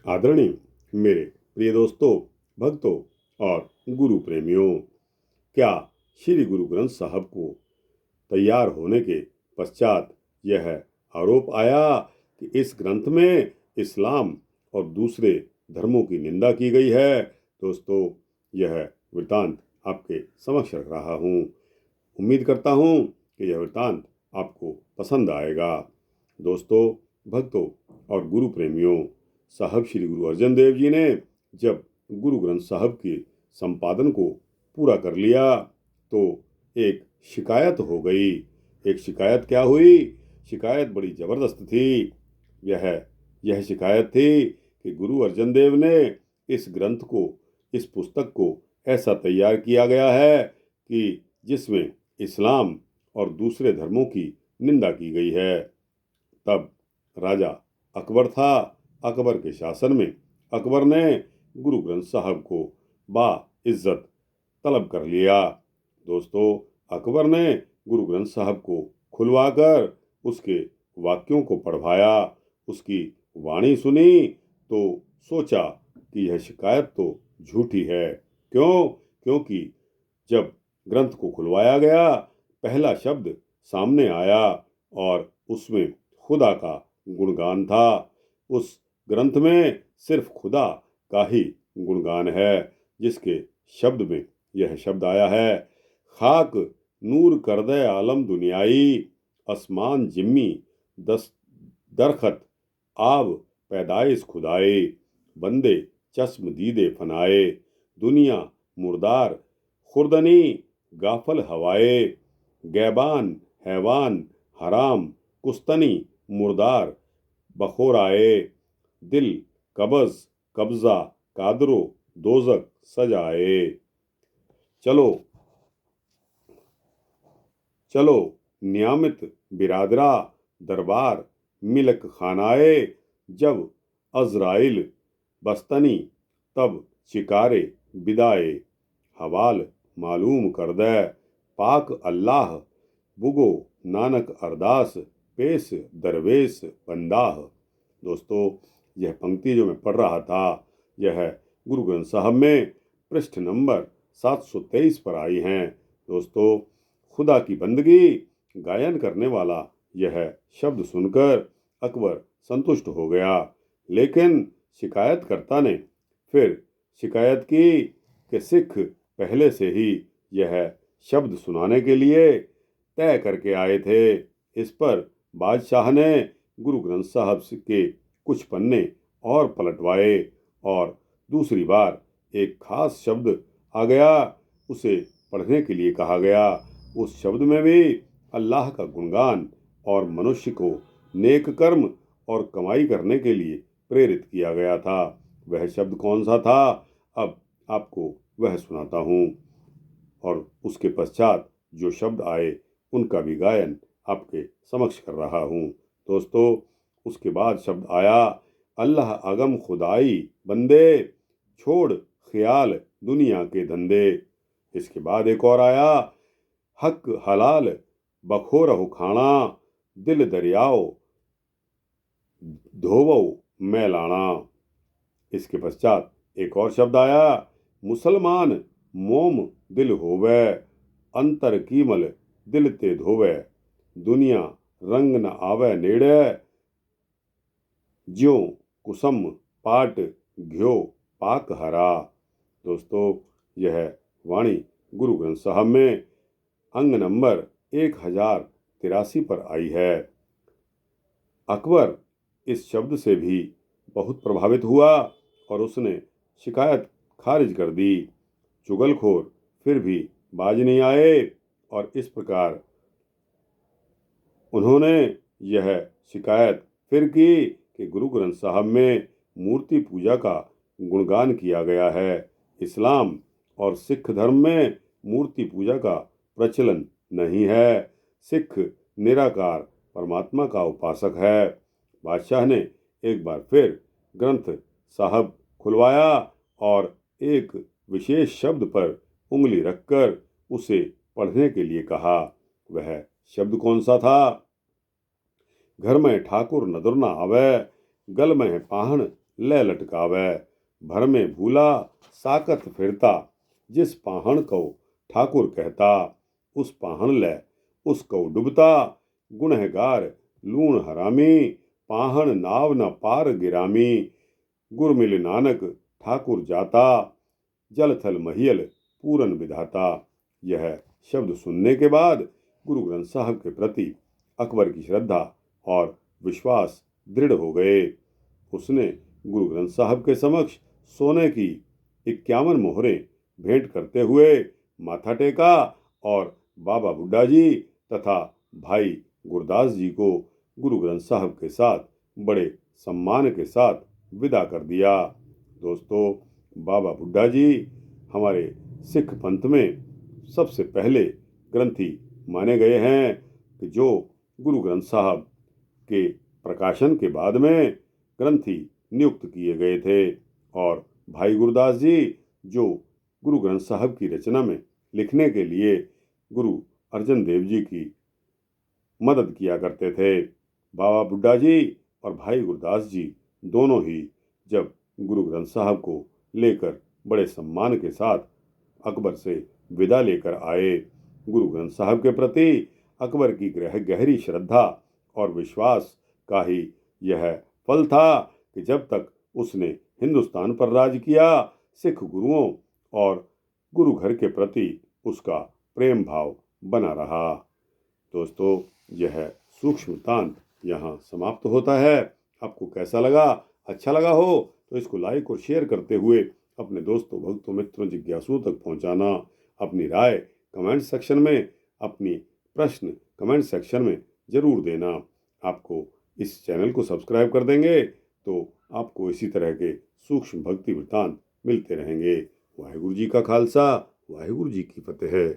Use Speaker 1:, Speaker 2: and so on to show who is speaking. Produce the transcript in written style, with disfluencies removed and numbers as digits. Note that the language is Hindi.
Speaker 1: आदरणीय मेरे प्रिय दोस्तों, भक्तों और गुरु प्रेमियों, क्या श्री गुरु ग्रंथ साहब को तैयार होने के पश्चात यह आरोप आया कि इस ग्रंथ में इस्लाम और दूसरे धर्मों की निंदा की गई है? दोस्तों, यह वृतांत आपके समक्ष रख रहा हूँ। उम्मीद करता हूँ कि यह वृतांत आपको पसंद आएगा। दोस्तों, भक्तों और गुरु प्रेमियों, साहब श्री गुरु अर्जन देव जी ने जब गुरु ग्रंथ साहब के संपादन को पूरा कर लिया तो एक शिकायत हो गई। एक शिकायत क्या हुई? शिकायत बड़ी जबरदस्त थी। यह शिकायत थी कि गुरु अर्जन देव ने इस ग्रंथ को, इस पुस्तक को ऐसा तैयार किया गया है कि जिसमें इस्लाम और दूसरे धर्मों की निंदा की गई है। तब राजा अकबर था। अकबर के शासन में अकबर ने गुरु ग्रंथ साहब को इज्जत तलब कर लिया। दोस्तों, अकबर ने गुरु ग्रंथ साहब को खुलवाकर उसके वाक्यों को पढ़वाया, उसकी वाणी सुनी तो सोचा कि यह शिकायत तो झूठी है। क्यों? क्योंकि जब ग्रंथ को खुलवाया गया, पहला शब्द सामने आया और उसमें खुदा का गुणगान था। उस ग्रंथ में सिर्फ खुदा का ही गुणगान है, जिसके शब्द में यह शब्द आया है, खाक नूर कर दे आलम दुनियाई, आसमान जिम्मी दरखत आब पैदाइश खुदाए, बंदे चश्म दीदे फनाए, दुनिया मुर्दार खुर्दनी गाफल हवाए, गैबान हैवान हराम कुस्तनी मुर्दार बखोराए, दिल कब्ज कब्जा कादरो दोजक सजाए। चलो चलो नियामित बिरादरा दरबार मिलक खानाए, जब अजराइल बस्तनी तब शिकारे बिदाए, हवाल मालूम कर दे पाक अल्लाह, बुगो नानक अरदास पेश दरवेश बंदाह। दोस्तों, यह पंक्ति जो मैं पढ़ रहा था, यह गुरु ग्रंथ साहब में पृष्ठ नंबर 723 पर आई हैं। दोस्तों, खुदा की बंदगी गायन करने वाला यह शब्द सुनकर अकबर संतुष्ट हो गया, लेकिन शिकायतकर्ता ने फिर शिकायत की कि सिख पहले से ही यह शब्द सुनाने के लिए तय करके आए थे। इस पर बादशाह ने गुरु ग्रंथ साहब के कुछ पन्ने और पलटवाए और दूसरी बार एक खास शब्द आ गया, उसे पढ़ने के लिए कहा गया। उस शब्द में भी अल्लाह का गुणगान और मनुष्य को नेक कर्म और कमाई करने के लिए प्रेरित किया गया था। वह शब्द कौन सा था? अब आपको वह सुनाता हूँ और उसके पश्चात जो शब्द आए उनका भी गायन आपके समक्ष कर रहा हूँ। दोस्तों, उसके बाद शब्द आया, अल्लाह अगम खुदाई बंदे, छोड़ ख्याल दुनिया के धंधे। इसके बाद एक और आया, हक हलाल बखो रहो खाना, दिल दरियाओ धोवो मैलाना। इसके पश्चात एक और शब्द आया, मुसलमान मोम दिल होवे, अंतर कीमल दिल ते धोवे, दुनिया रंग न आवे नेड़े, ज्यों कुसम पाट घ्यो पाक हरा। दोस्तों, यह वाणी गुरु ग्रंथ साहब में अंग नंबर 1083 पर आई है। अकबर इस शब्द से भी बहुत प्रभावित हुआ और उसने शिकायत खारिज कर दी। चुगलखोर फिर भी बाज नहीं आए और इस प्रकार उन्होंने यह शिकायत फिर की कि गुरु ग्रंथ साहब में मूर्ति पूजा का गुणगान किया गया है। इस्लाम और सिख धर्म में मूर्ति पूजा का प्रचलन नहीं है। सिख निराकार परमात्मा का उपासक है। बादशाह ने एक बार फिर ग्रंथ साहब खुलवाया और एक विशेष शब्द पर उंगली रखकर उसे पढ़ने के लिए कहा। वह शब्द कौन सा था? घर में ठाकुर नदर न आवे, गल में पाहन लै लटकावै, भर में भूला साकत फिरता, जिस पाहण को ठाकुर कहता, उस पाहण लै उस को डुबता, गुनहगार लूण हरामी, पाहण नाव न पार गिरामी, गुर मिल नानक ठाकुर जाता, जल थल महियल पूरन विधाता। यह शब्द सुनने के बाद गुरु ग्रंथ साहब के प्रति अकबर की श्रद्धा और विश्वास दृढ़ हो गए। उसने गुरु ग्रंथ साहब के समक्ष सोने की 51 मोहरें भेंट करते हुए माथा टेका और बाबा बुड्ढा जी तथा भाई गुरदास जी को गुरु ग्रंथ साहब के साथ बड़े सम्मान के साथ विदा कर दिया। दोस्तों, बाबा बुड्ढा जी हमारे सिख पंथ में सबसे पहले ग्रंथी माने गए हैं कि जो गुरु ग्रंथ साहब के प्रकाशन के बाद में ग्रंथी नियुक्त किए गए थे। और भाई गुरदास जी जो गुरु ग्रंथ साहब की रचना में लिखने के लिए गुरु अर्जन देव जी की मदद किया करते थे। बाबा बुड्ढा जी और भाई गुरदास जी दोनों ही जब गुरु ग्रंथ साहब को लेकर बड़े सम्मान के साथ अकबर से विदा लेकर आए, गुरु ग्रंथ साहब के प्रति अकबर की गहरी श्रद्धा और विश्वास का ही यह फल था कि जब तक उसने हिंदुस्तान पर राज किया, सिख गुरुओं और गुरु घर के प्रति उसका प्रेम भाव बना रहा। दोस्तों, यह सूक्ष्म वृत्तांत यहाँ समाप्त होता है। आपको कैसा लगा? अच्छा लगा हो तो इसको लाइक और शेयर करते हुए अपने दोस्तों, भक्तों, मित्रों, जिज्ञासुओं तक पहुँचाना। अपनी राय कमेंट सेक्शन में, अपनी प्रश्न कमेंट सेक्शन में जरूर देना। आपको इस चैनल को सब्सक्राइब कर देंगे तो आपको इसी तरह के सूक्ष्म भक्ति वृत्तांत मिलते रहेंगे। वाहिगुरु जी का खालसा, वाहिगुरु जी की फतेह है।